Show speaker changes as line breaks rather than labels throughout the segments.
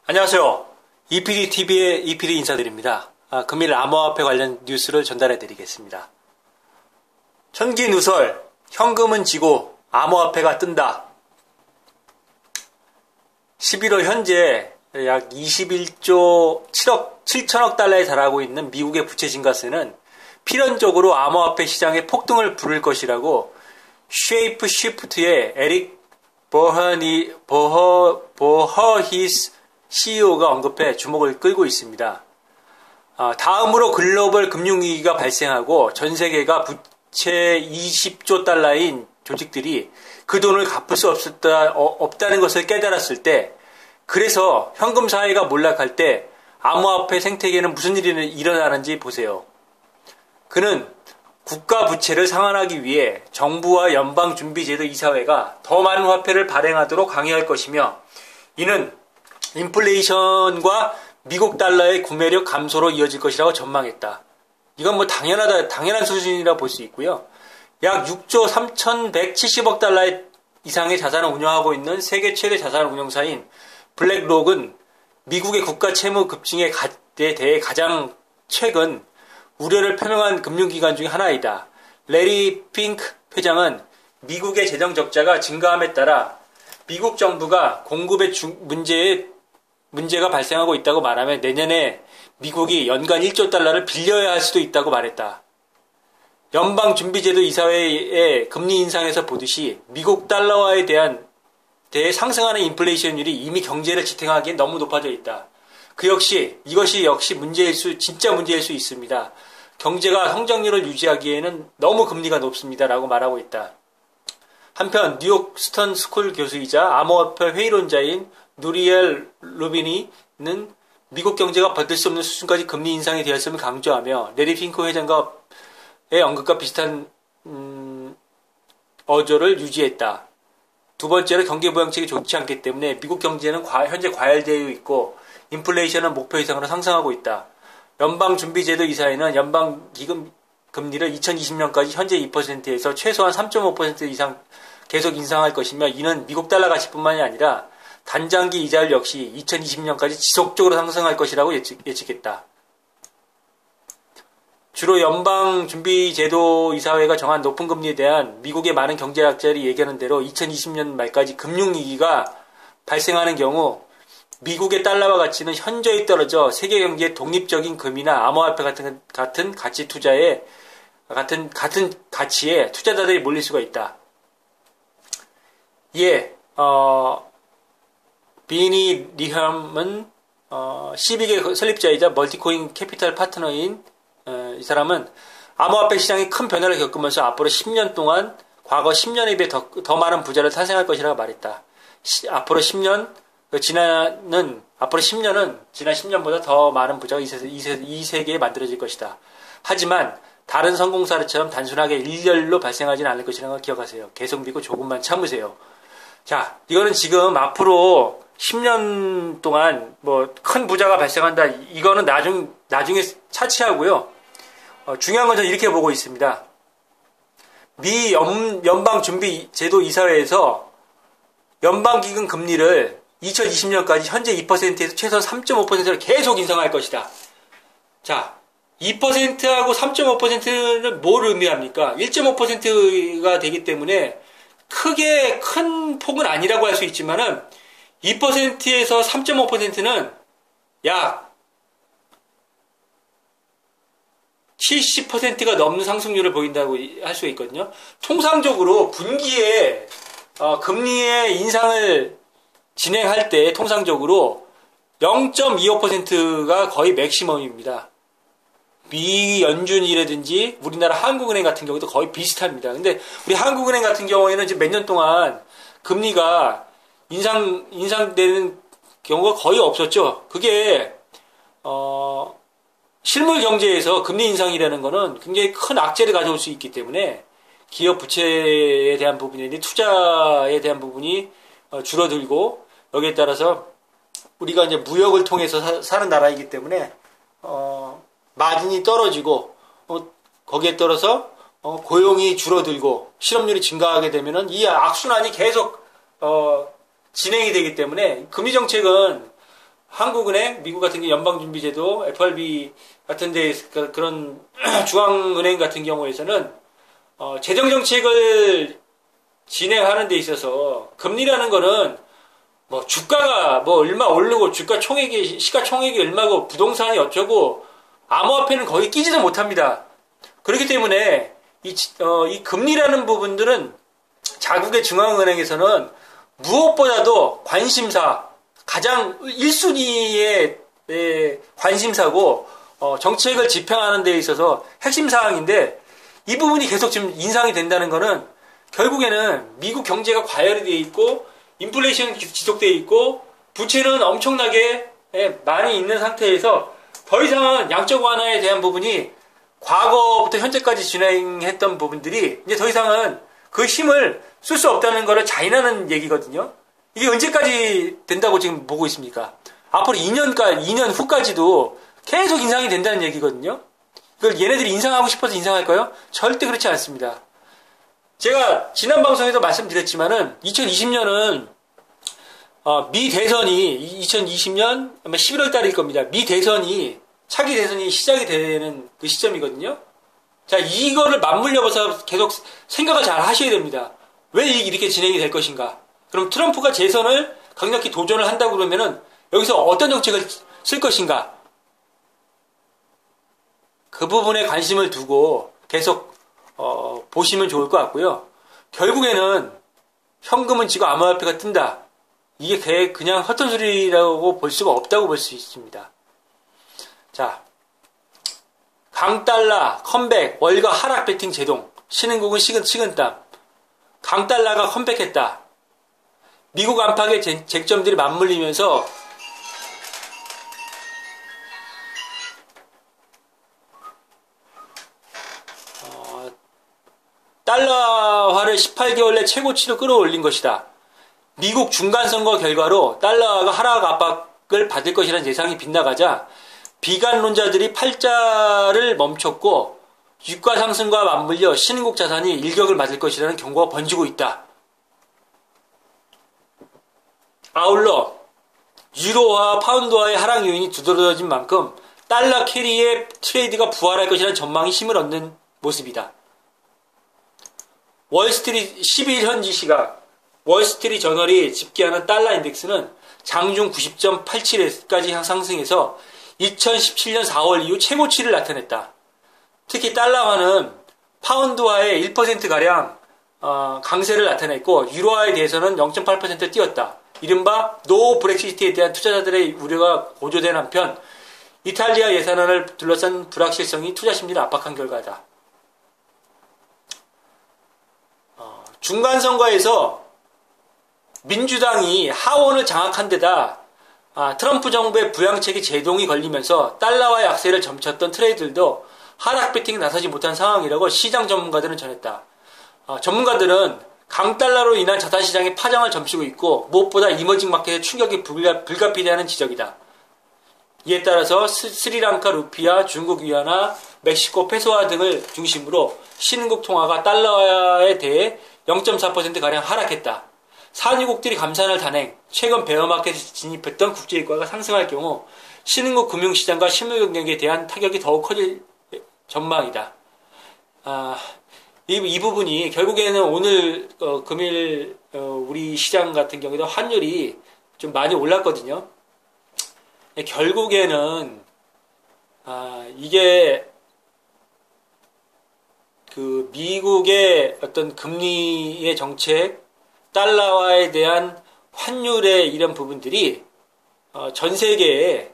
안녕하세요. EPDTV의 EPD 인사드립니다. 금일 암호화폐 관련 뉴스를 전달해 드리겠습니다. 천기누설, 현금은 지고 암호화폐가 뜬다. 11월 현재 약 21조 7천억 달러에 달하고 있는 미국의 부채 증가세는 필연적으로 암호화폐 시장에 폭등을 부를 것이라고 쉐이프 시프트의 에릭 버허히스 CEO가 언급해 주목을 끌고 있습니다. 다음으로 글로벌 금융위기가 발생하고 전 세계가 부채 20조 달러인 조직들이 그 돈을 갚을 수 없다는 것을 깨달았을 때, 그래서 현금 사회가 몰락할 때 암호화폐 생태계는 무슨 일이 일어나는지 보세요. 그는 국가 부채를 상환하기 위해 정부와 연방준비제도 이사회가 더 많은 화폐를 발행하도록 강요할 것이며, 이는 인플레이션과 미국 달러의 구매력 감소로 이어질 것이라고 전망했다. 이건 당연한 수준이라 볼 수 있고요. 약 6조 3,170억 달러 이상의 자산을 운영하고 있는 세계 최대 자산 운용사인 블랙록은 미국의 국가 채무 급증에 대해 가장 최근 우려를 표명한 금융기관 중에 하나이다. 레리 핑크 회장은 미국의 재정 적자가 증가함에 따라 미국 정부가 공급의 문제가 발생하고 있다고 말하며 내년에 미국이 연간 1조 달러를 빌려야 할 수도 있다고 말했다. 연방준비제도 이사회의 금리 인상에서 보듯이 미국 달러화에 대해 상승하는 인플레이션율이 이미 경제를 지탱하기엔 너무 높아져 있다. 이것이 역시 진짜 문제일 수 있습니다. 경제가 성장률을 유지하기에는 너무 금리가 높습니다. 라고 말하고 있다. 한편 뉴욕 스턴 스쿨 교수이자 암호화폐 회의론자인 누리엘 루비니는 미국 경제가 버틸 수 없는 수준까지 금리 인상이 되었음을 강조하며 레리 핑크 회장의 언급과 비슷한 어조를 유지했다. 두 번째로 경기 부양책이 좋지 않기 때문에 미국 경제는 현재 과열되어 있고 인플레이션은 목표 이상으로 상승하고 있다. 연방준비제도 이사회는 연방기금 금리를 2020년까지 현재 2%에서 최소한 3.5% 이상 계속 인상할 것이며, 이는 미국 달러 가치뿐만이 아니라 단장기 이자율 역시 2020년까지 지속적으로 상승할 것이라고 예측했다. 주로 연방준비제도 이사회가 정한 높은 금리에 대한 미국의 많은 경제학자들이 얘기하는 대로 2020년 말까지 금융위기가 발생하는 경우 미국의 달러화 가치는 현저히 떨어져 세계 경제의 독립적인 금이나 암호화폐 같은 가치에 투자자들이 몰릴 수가 있다. 비니 리함은 시빅의 설립자이자 멀티코인 캐피탈 파트너인 이 사람은 암호화폐 시장이 큰 변화를 겪으면서 앞으로 10년 동안 과거 10년에 비해 더 많은 부자를 탄생할 것이라고 말했다. 앞으로 10년은 지난 10년보다 더 많은 부자가 이 세계에 만들어질 것이다. 하지만 다른 성공 사례처럼 단순하게 일렬로 발생하지는 않을 것이라는 걸 기억하세요. 계속 믿고 조금만 참으세요. 자, 이거는 지금 앞으로 10년 동안 큰 부자가 발생한다. 이거는 나중에 차치하고요. 중요한 건 저는 이렇게 보고 있습니다. 미 연방준비제도 이사회에서 연방기금 금리를 2020년까지 현재 2%에서 최소한 3.5%를 계속 인상할 것이다. 자, 2%하고 3.5%는 뭘 의미합니까? 1.5%가 되기 때문에 크게 큰 폭은 아니라고 할 수 있지만은 2%에서 3.5%는 약 70%가 넘는 상승률을 보인다고 할 수가 있거든요. 통상적으로 분기에 금리의 인상을 진행할 때 통상적으로 0.25%가 거의 맥시멈입니다. 미 연준이라든지 우리나라 한국은행 같은 경우도 거의 비슷합니다. 근데 우리 한국은행 같은 경우에는 지금 몇 년 동안 금리가 인상되는 경우가 거의 없었죠. 그게 실물 경제에서 금리 인상이라는 거는 굉장히 큰 악재를 가져올 수 있기 때문에 기업 부채에 대한 부분이나 투자에 대한 부분이 줄어들고, 여기에 따라서 우리가 이제 무역을 통해서 사는 나라이기 때문에 마진이 떨어지고 거기에 따라서 고용이 줄어들고 실업률이 증가하게 되면은 이 악순환이 계속 진행이 되기 때문에 금리 정책은 한국은행, 미국 같은 게 연방준비제도, FRB 같은 데 그런 중앙은행 같은 경우에서는 재정정책을 진행하는 데 있어서 금리라는 거는 뭐 주가가 뭐 얼마 오르고 주가 총액이 시가총액이 얼마고 부동산이 어쩌고 암호화폐는 거의 끼지도 못합니다. 그렇기 때문에 이 금리라는 부분들은 자국의 중앙은행에서는 무엇보다도 관심사 가장 1순위의 관심사고 정책을 집행하는 데 있어서 핵심 사항인데 이 부분이 계속 지금 인상이 된다는 거는 결국에는 미국 경제가 과열이 되어 있고 인플레이션이 지속되어 있고 부채는 엄청나게 많이 있는 상태에서 더 이상은 양적 완화에 대한 부분이 과거부터 현재까지 진행했던 부분들이 이제 더 이상은 그 힘을 쓸 수 없다는 것을 자인하는 얘기거든요. 이게 언제까지 된다고 지금 보고 있습니까? 앞으로 2년 후까지도 계속 인상이 된다는 얘기거든요. 그걸 얘네들이 인상하고 싶어서 인상할까요? 절대 그렇지 않습니다. 제가 지난 방송에도 말씀드렸지만은 2020년은 미 대선이 2020년 아마 11월 달일 겁니다. 미 대선이 차기 대선이 시작이 되는 그 시점이거든요. 자, 이거를 맞물려서 계속 생각을 잘 하셔야 됩니다. 왜 이렇게 진행이 될 것인가? 그럼 트럼프가 재선을 강력히 도전을 한다고 그러면은 여기서 어떤 정책을 쓸 것인가? 그 부분에 관심을 두고 계속 보시면 좋을 것 같고요. 결국에는 현금은 지고 암호화폐가 뜬다. 이게 그냥 헛된 소리라고 볼 수가 없다고 볼 수 있습니다. 자, 강달러 컴백 월가 하락 베팅 제동 신흥국은 식은땀 강달러가 컴백했다. 미국 안팎의 쟁점들이 맞물리면서 달러화를 18개월 내 최고치로 끌어올린 것이다. 미국 중간선거 결과로 달러화가 하락 압박을 받을 것이라는 예상이 빗나가자 비관론자들이 팔자를 멈췄고 유가 상승과 맞물려 신흥국 자산이 일격을 맞을 것이라는 경고가 번지고 있다. 아울러 유로화 파운드화의 하락 요인이 두드러진 만큼 달러 캐리의 트레이드가 부활할 것이라는 전망이 힘을 얻는 모습이다. 월스트리트 12일 현지 시각 월스트리트 저널이 집계하는 달러 인덱스는 장중 90.87까지 상승해서 2017년 4월 이후 최고치를 나타냈다. 특히 달러화는 파운드화의 1%가량 강세를 나타냈고 유로화에 대해서는 0.8% 뛰었다. 이른바 노 브렉시트에 대한 투자자들의 우려가 고조된 한편 이탈리아 예산안을 둘러싼 불확실성이 투자 심리를 압박한 결과다. 중간선거에서 민주당이 하원을 장악한 데다 트럼프 정부의 부양책이 제동이 걸리면서 달러와 약세를 점쳤던 트레이드들도 하락 베팅에 나서지 못한 상황이라고 시장 전문가들은 전했다. 전문가들은 강달러로 인한 자산시장의 파장을 점치고 있고 무엇보다 이머징 마켓의 충격이 불가피하다는 지적이다. 이에 따라서 스리랑카 루피아, 중국 위안화, 멕시코 페소화 등을 중심으로 신흥국 통화가 달러에 대해 0.4%가량 하락했다. 산유국들이 감산을 단행, 최근 베어마켓에 진입했던 국제유가가 상승할 경우 신흥국 금융시장과 실물 경쟁에 대한 타격이 더욱 커질 전망이다. 이 부분이 결국에는 오늘 금일 우리 시장 같은 경우에도 환율이 좀 많이 올랐거든요. 결국에는 이게 그 미국의 어떤 금리의 정책, 달러화에 대한 환율의 이런 부분들이 전 세계에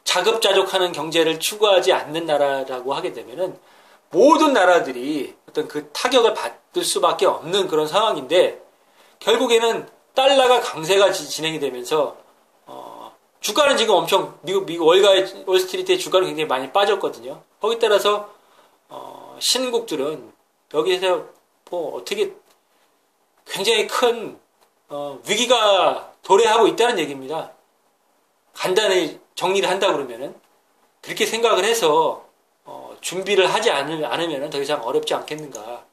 자급자족하는 경제를 추구하지 않는 나라라고 하게 되면은 모든 나라들이 어떤 그 타격을 받을 수밖에 없는 그런 상황인데 결국에는 달러가 강세가 진행이 되면서 주가는 지금 엄청 미국 월스트리트의 주가는 굉장히 많이 빠졌거든요. 거기에 따라서 신국들은 여기서 뭐 어떻게 굉장히 큰 위기가 도래하고 있다는 얘기입니다. 간단히 정리를 한다 그러면은 그렇게 생각을 해서 준비를 하지 않으면 더 이상 어렵지 않겠는가.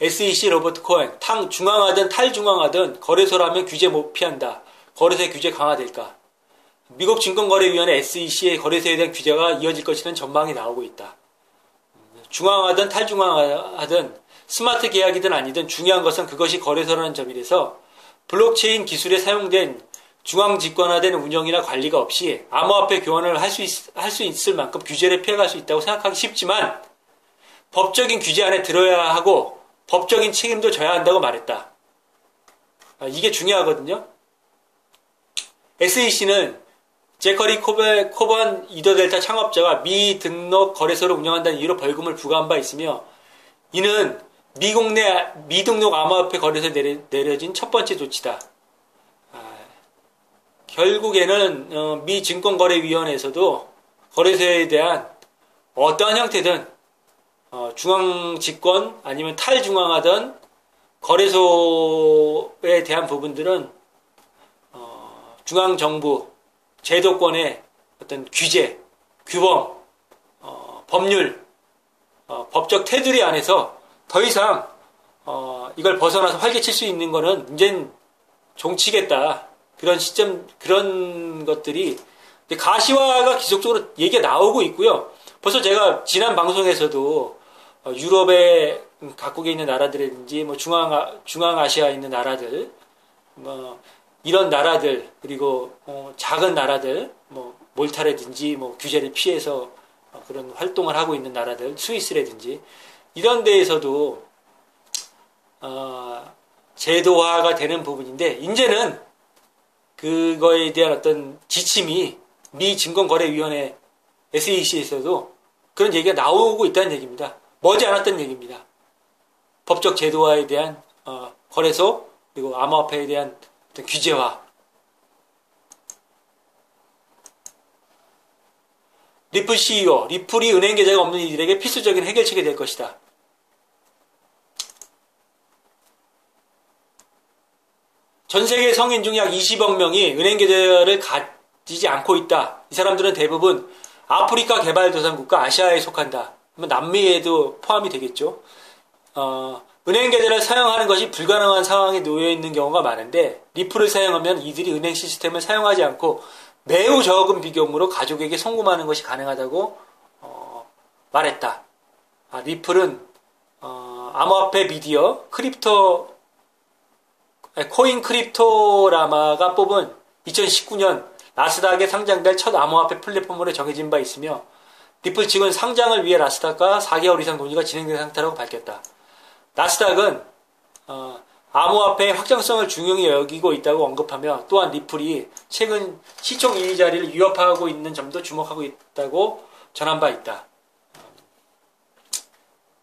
SEC 로버트 코엔, 중앙화든 탈중앙화든 거래소라면 규제 못 피한다. 거래소의 규제 강화될까? 미국 증권거래위원회 SEC의 거래소에 대한 규제가 이어질 것이라는 전망이 나오고 있다. 중앙화든 탈중앙화든 스마트 계약이든 아니든 중요한 것은 그것이 거래소라는 점이라서 블록체인 기술에 사용된 중앙집권화된 운영이나 관리가 없이 암호화폐 교환을 할 수 있을 만큼 규제를 피해갈 수 있다고 생각하기 쉽지만 법적인 규제 안에 들어야 하고 법적인 책임도 져야 한다고 말했다. 이게 중요하거든요. SEC는 제커리 코반 이더델타 창업자가 미등록 거래소를 운영한다는 이유로 벌금을 부과한 바 있으며 이는 미국 내 미등록 암호화폐 거래소에 내려진 첫 번째 조치다. 결국에는 미 증권거래위원회에서도 거래소에 대한 어떠한 형태든 중앙집권 아니면 탈중앙하든 거래소에 대한 부분들은 중앙정부 제도권의 어떤 규제, 규범, 법률, 법적 테두리 안에서 더 이상 이걸 벗어나서 활개칠 수 있는 거는 이젠 종치겠다. 그런 것들이 가시화가 지속적으로 얘기가 나오고 있고요. 벌써 제가 지난 방송에서도 유럽의 각국에 있는 나라들이든지 뭐 중앙아시아에 있는 나라들, 뭐 이런 나라들 그리고 작은 나라들, 뭐 몰타라든지 뭐 규제를 피해서 그런 활동을 하고 있는 나라들, 스위스라든지 이런 데에서도 제도화가 되는 부분인데 이제는 그거에 대한 어떤 지침이 미 증권거래위원회 SEC에서도 그런 얘기가 나오고 있다는 얘기입니다. 머지않았던 얘기입니다. 법적 제도화에 대한 거래소 그리고 암호화폐에 대한 어떤 규제화. 리플 CEO, 리플이 은행 계좌가 없는 이들에게 필수적인 해결책이 될 것이다. 전 세계 성인 중 약 20억 명이 은행 계좌를 가지지 않고 있다. 이 사람들은 대부분 아프리카 개발도상국가 아시아에 속한다. 남미에도 포함이 되겠죠. 은행 계좌를 사용하는 것이 불가능한 상황에 놓여 있는 경우가 많은데 리플을 사용하면 이들이 은행 시스템을 사용하지 않고 매우 적은 비용으로 가족에게 송금하는 것이 가능하다고 말했다. 리플은 암호화폐 미디어 코인 크립토라마가 뽑은 2019년 나스닥에 상장될 첫 암호화폐 플랫폼으로 정해진 바 있으며 리플 측은 상장을 위해 나스닥과 4개월 이상 논의가 진행된 상태라고 밝혔다. 나스닥은 암호화폐의 확장성을 중요히 여기고 있다고 언급하며 또한 리플이 최근 시총 2위 자리를 위협하고 있는 점도 주목하고 있다고 전한 바 있다.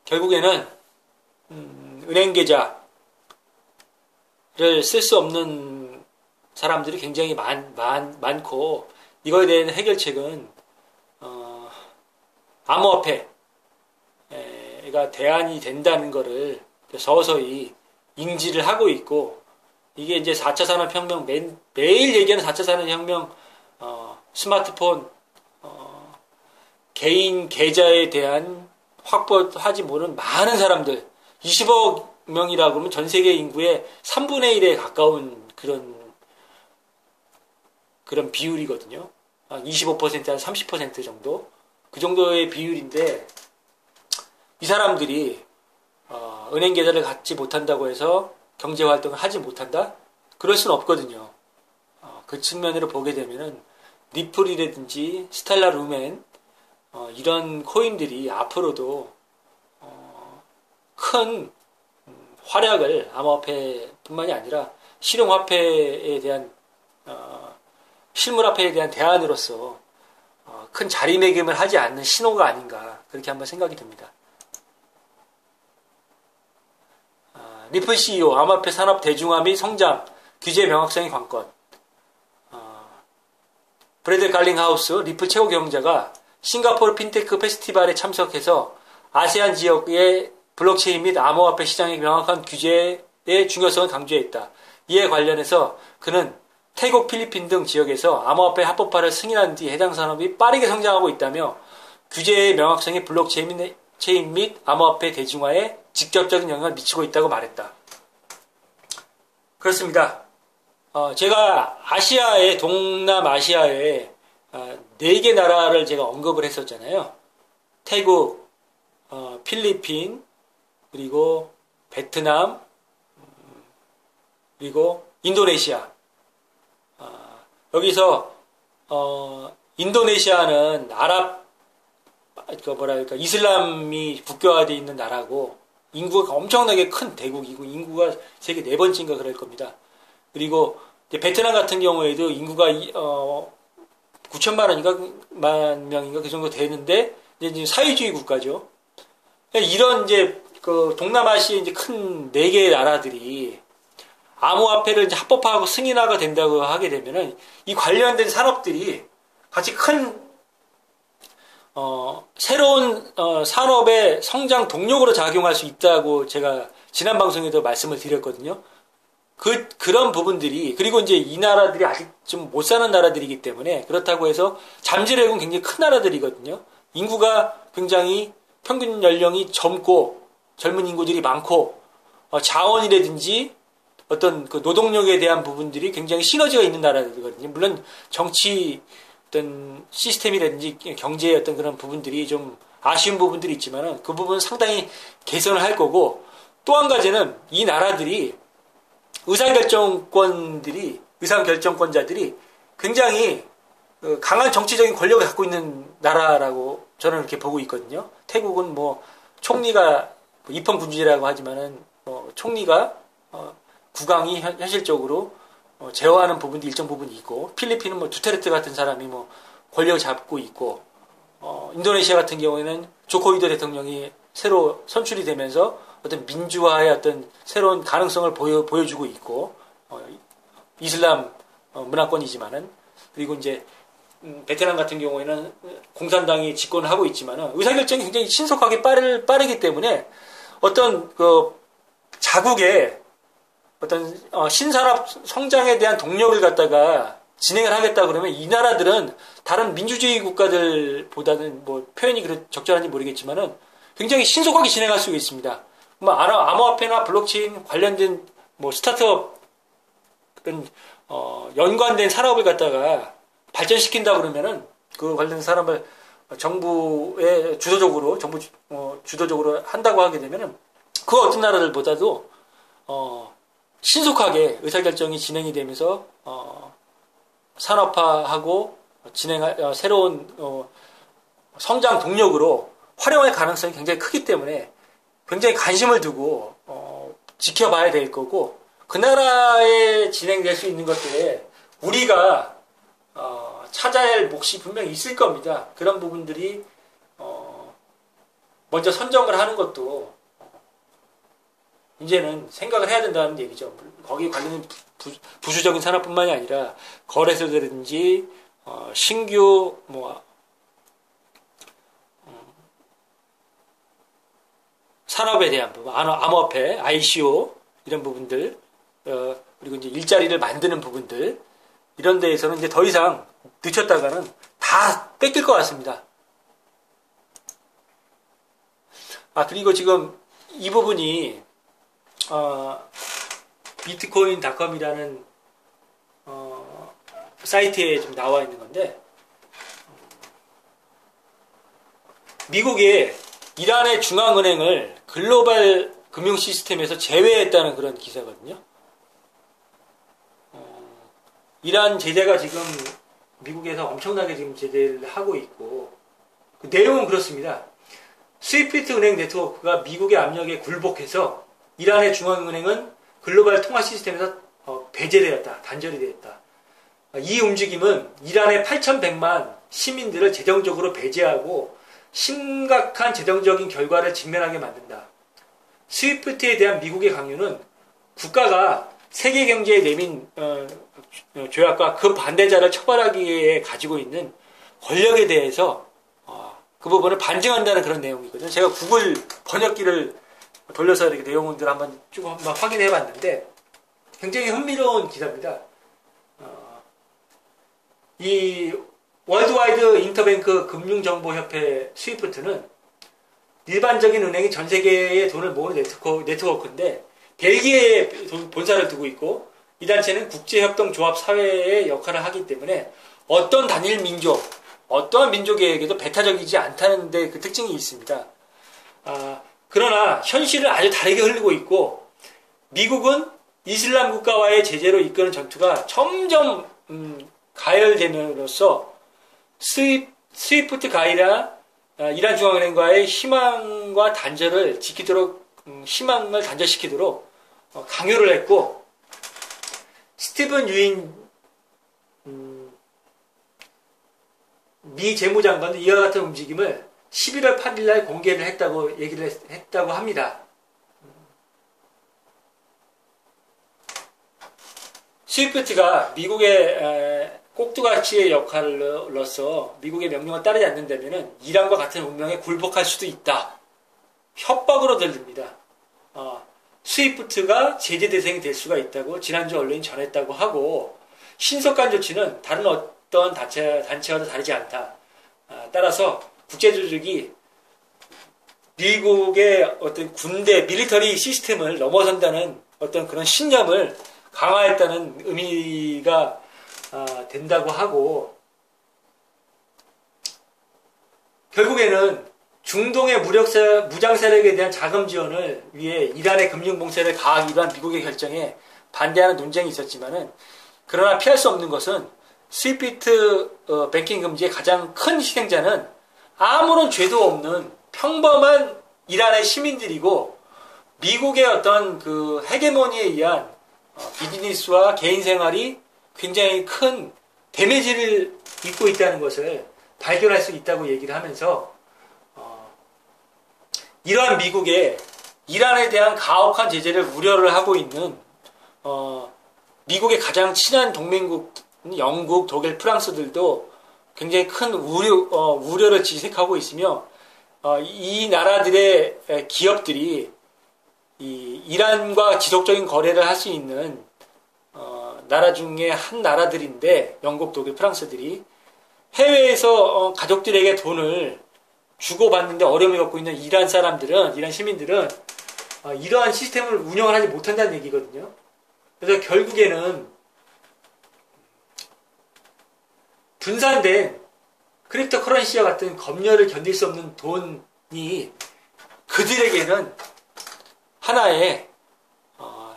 결국에는 은행 계좌를 쓸 수 없는 사람들이 굉장히 많고 이거에 대한 해결책은 암호화폐가 대안이 된다는 것을 서서히 인지를 하고 있고 이게 이제 4차 산업혁명 매일 얘기하는 4차 산업혁명 스마트폰 개인 계좌에 대한 확보하지 못하는 많은 사람들 20억 명이라고 그러면 전 세계 인구의 3분의 1에 가까운 그런 비율이거든요. 25% 한 30% 정도 그 정도의 비율인데 이 사람들이 은행 계좌를 갖지 못한다고 해서 경제 활동을 하지 못한다? 그럴 수는 없거든요. 그 측면으로 보게 되면은 리플이라든지 스텔라 루멘 이런 코인들이 앞으로도 큰 활약을 암호화폐뿐만이 아니라 실용화폐에 대한 실물화폐에 대한 대안으로서 큰 자리매김을 하지 않는 신호가 아닌가 그렇게 한번 생각이 듭니다. 리플 CEO 암호화폐 산업 대중화 및 성장 규제 명확성의 관건. 브래드 갈링하우스 리플 최고 경영자가 싱가포르 핀테크 페스티벌에 참석해서 아세안 지역의 블록체인 및 암호화폐 시장의 명확한 규제의 중요성을 강조했다. 이에 관련해서 그는 태국, 필리핀 등 지역에서 암호화폐 합법화를 승인한 뒤 해당 산업이 빠르게 성장하고 있다며 규제의 명확성이 블록체인 체인 및 암호화폐 대중화에 직접적인 영향을 미치고 있다고 말했다. 그렇습니다. 제가 동남아시아에 4개 나라를 제가 언급을 했었잖아요. 태국, 필리핀, 그리고 베트남, 그리고 인도네시아. 여기서 인도네시아는 이슬람이 국교화되어 있는 나라고 인구가 엄청나게 큰 대국이고 인구가 세계 4번째인가 그럴 겁니다. 그리고 베트남 같은 경우에도 인구가 9천만 명인가 그 정도 되는데 이제 사회주의 국가죠. 이런 이제 그 동남아시아 이제 큰 4개의 나라들이 암호화폐를 이제 합법화하고 승인화가 된다고 하게 되면은 이 관련된 산업들이 같이 큰 새로운 산업의 성장 동력으로 작용할 수 있다고 제가 지난 방송에도 말씀을 드렸거든요. 그런 부분들이, 그리고 이제 이 나라들이 아직 좀 못 사는 나라들이기 때문에 그렇다고 해서 잠재력은 굉장히 큰 나라들이거든요. 인구가 굉장히 평균 연령이 젊은 인구들이 많고, 자원이라든지 어떤 그 노동력에 대한 부분들이 굉장히 시너지가 있는 나라들이거든요. 물론 정치 어떤 시스템이라든지 경제의 어떤 그런 부분들이 좀 아쉬운 부분들이 있지만은 그 부분은 상당히 개선을 할 거고, 또 한 가지는 이 나라들이 의사결정권자들이 굉장히 강한 정치적인 권력을 갖고 있는 나라라고 저는 이렇게 보고 있거든요. 태국은 뭐 총리가 입헌군주제라고 하지만은 총리가 국왕이 현실적으로 제어하는 부분도 일정 부분이 있고, 필리핀은 뭐 두테르테 같은 사람이 뭐 권력을 잡고 있고, 인도네시아 같은 경우에는 조코위도 대통령이 새로 선출이 되면서 어떤 민주화의 어떤 새로운 가능성을 보여주고 있고, 이슬람 문화권이지만은, 그리고 이제 베트남 같은 경우에는 공산당이 집권을 하고 있지만은 의사결정이 굉장히 신속하게 빠르기 때문에 어떤 그 자국의 어떤 신산업 성장에 대한 동력을 갖다가 진행을 하겠다 그러면 이 나라들은 다른 민주주의 국가들보다는 뭐 표현이 적절한지 모르겠지만은 굉장히 신속하게 진행할 수 있습니다. 뭐 암호화폐나 블록체인 관련된 뭐 스타트업 그런 연관된 산업을 갖다가 발전시킨다 그러면은 그 관련 산업을 정부에 주도적으로 한다고 하게 되면은 그 어떤 나라들보다도 신속하게 의사결정이 진행이 되면서 산업화하고 새로운 성장 동력으로 활용할 가능성이 굉장히 크기 때문에 굉장히 관심을 두고 지켜봐야 될 거고, 그 나라에 진행될 수 있는 것들에 우리가 찾아야 할 몫이 분명히 있을 겁니다. 그런 부분들이 먼저 선점을 하는 것도 이제는 생각을 해야 된다는 얘기죠. 거기 관련된 부수적인 산업뿐만이 아니라 거래소라든지 신규 산업에 대한 부분, 암호화폐, ICO 이런 부분들, 그리고 이제 일자리를 만드는 부분들, 이런 데에서는 이제 더 이상 늦췄다가는 다 뺏길 것 같습니다. 그리고 지금 이 부분이 비트코인닷컴이라는 사이트에 좀 나와 있는 건데, 미국의 이란의 중앙은행을 글로벌 금융 시스템에서 제외했다는 그런 기사거든요. 이란 제재가 지금 미국에서 엄청나게 지금 제재를 하고 있고, 그 내용은 그렇습니다. 스위프트 은행 네트워크가 미국의 압력에 굴복해서 이란의 중앙은행은 글로벌 통화 시스템에서 배제되었다, 단절이 되었다. 이 움직임은 이란의 8,100만 시민들을 재정적으로 배제하고 심각한 재정적인 결과를 직면하게 만든다. 스위프트에 대한 미국의 강요는 국가가 세계 경제에 내민 조약과 그 반대자를 처벌하기에 가지고 있는 권력에 대해서 그 부분을 반증한다는 그런 내용이거든요. 제가 구글 번역기를 돌려서 이렇게 내용들을 한번 확인해 봤는데 굉장히 흥미로운 기사입니다. 이 월드와이드 인터뱅크 금융정보협회 스위프트는 일반적인 은행이 전 세계의 돈을 모으는 네트워크인데 벨기에에 본사를 두고 있고 이 단체는 국제협동조합사회의 역할을 하기 때문에 어떤 단일 민족, 어떠한 민족에게도 배타적이지 않다는 데 그 특징이 있습니다. 그러나 현실을 아주 다르게 흐르고 있고 미국은 이슬람 국가와의 제재로 이끄는 전투가 점점 가열됨으로써 스위프트 가이드나 이란 중앙은행과의 희망과 단절을 지키도록 희망을 단절시키도록 강요를 했고 스티븐 유인 미 재무장관도 이와 같은 움직임을 11월 8일 날 공개를 했다고 얘기를 했다고 합니다. 스위프트가 미국의 꼭두가치의 역할로서 미국의 명령을 따르지 않는다면 이란과 같은 운명에 굴복할 수도 있다. 협박으로 들립니다. 스위프트가 제재 대상이 될 수가 있다고 지난주 언론이 전했다고 하고 신속한 조치는 다른 어떤 단체와도 다르지 않다. 따라서 국제조직이 미국의 어떤 군대, 밀리터리 시스템을 넘어선다는 어떤 그런 신념을 강화했다는 의미가 된다고 하고 결국에는 중동의 무장 세력에 대한 자금 지원을 위해 이란의 금융 봉쇄를 가하기로 한 미국의 결정에 반대하는 논쟁이 있었지만은 그러나 피할 수 없는 것은 스위프트 뱅킹 금지의 가장 큰 희생자는 아무런 죄도 없는 평범한 이란의 시민들이고 미국의 어떤 그 헤게모니에 의한 비즈니스와 개인 생활이 굉장히 큰 데미지를 입고 있다는 것을 발견할 수 있다고 얘기를 하면서 이러한 미국의 이란에 대한 가혹한 제재를 우려를 하고 있는 미국의 가장 친한 동맹국 영국, 독일, 프랑스들도 굉장히 큰 우려를 지색하고 있으며 이 나라들의 기업들이 이란과 지속적인 거래를 할 수 있는 나라 중에 한 나라들인데 영국, 독일, 프랑스들이 해외에서 가족들에게 돈을 주고받는데 어려움을 겪고 있는 이란 시민들은 이러한 시스템을 운영을 하지 못한다는 얘기거든요. 그래서 결국에는 분산된 크립토 커런시와 같은 검열을 견딜 수 없는 돈이 그들에게는 하나의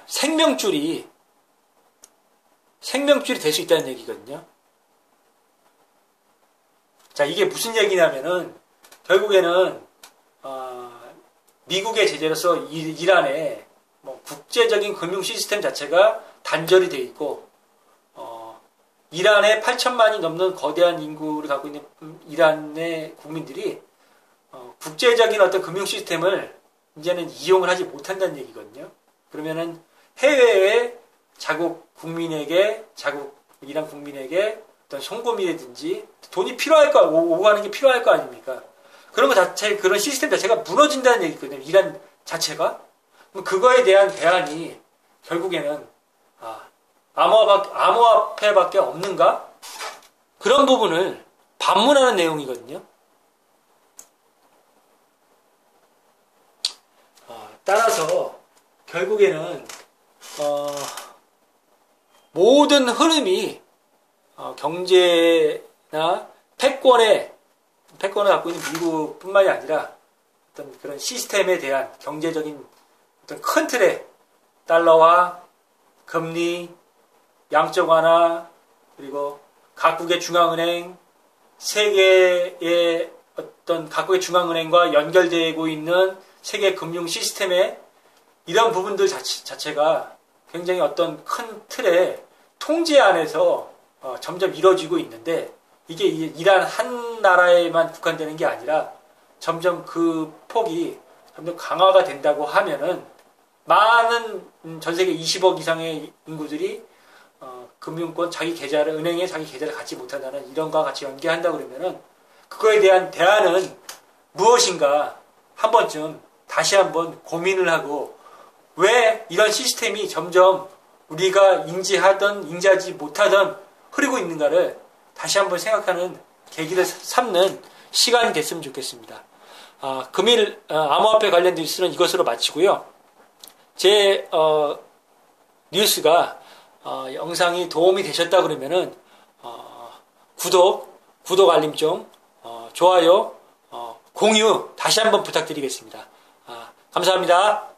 생명줄이 될 수 있다는 얘기거든요. 자, 이게 무슨 얘기냐면은 결국에는 미국의 제재로서 이란의 국제적인 금융 시스템 자체가 단절이 되어 있고 이란의 8천만이 넘는 거대한 인구를 갖고 있는 이란의 국민들이 국제적인 어떤 금융 시스템을 이제는 이용을 하지 못한다는 얘기거든요. 그러면은 해외의 이란 국민에게 어떤 송금이라든지 돈이 필요할 거, 오고 가는 게 필요할 거 아닙니까? 그런 거 자체, 그런 시스템 자체가 무너진다는 얘기거든요. 이란 자체가. 그거에 대한 대안이 결국에는, 암호화폐밖에 없는가? 그런 부분을 반문하는 내용이거든요. 따라서, 결국에는, 모든 흐름이, 경제나 패권을 갖고 있는 미국뿐만이 아니라 어떤 그런 시스템에 대한 경제적인 어떤 큰 틀의 달러화, 금리, 양적 완화, 그리고 각국의 중앙은행, 세계의 어떤 각국의 중앙은행과 연결되고 있는 세계 금융 시스템의 이런 부분들 자체가 굉장히 어떤 큰 틀의 통제 안에서 점점 이루어지고 있는데 이게 이란 한 나라에만 국한되는 게 아니라 점점 그 폭이 점점 강화가 된다고 하면은 많은 전 세계 20억 이상의 인구들이 금융권 은행에 자기 계좌를 갖지 못한다는 이런과 같이 연계한다 그러면은 그거에 대한 대안은 무엇인가 한 번쯤 다시 한번 고민을 하고 왜 이런 시스템이 점점 우리가 인지하지 못하던 흐르고 있는가를 다시 한번 생각하는 계기를 삼는 시간이 됐으면 좋겠습니다. 금일 암호화폐 관련 뉴스는 이것으로 마치고요. 제 뉴스가 영상이 도움이 되셨다 그러면은 구독 알림종, 좋아요, 공유 다시 한번 부탁드리겠습니다. 감사합니다.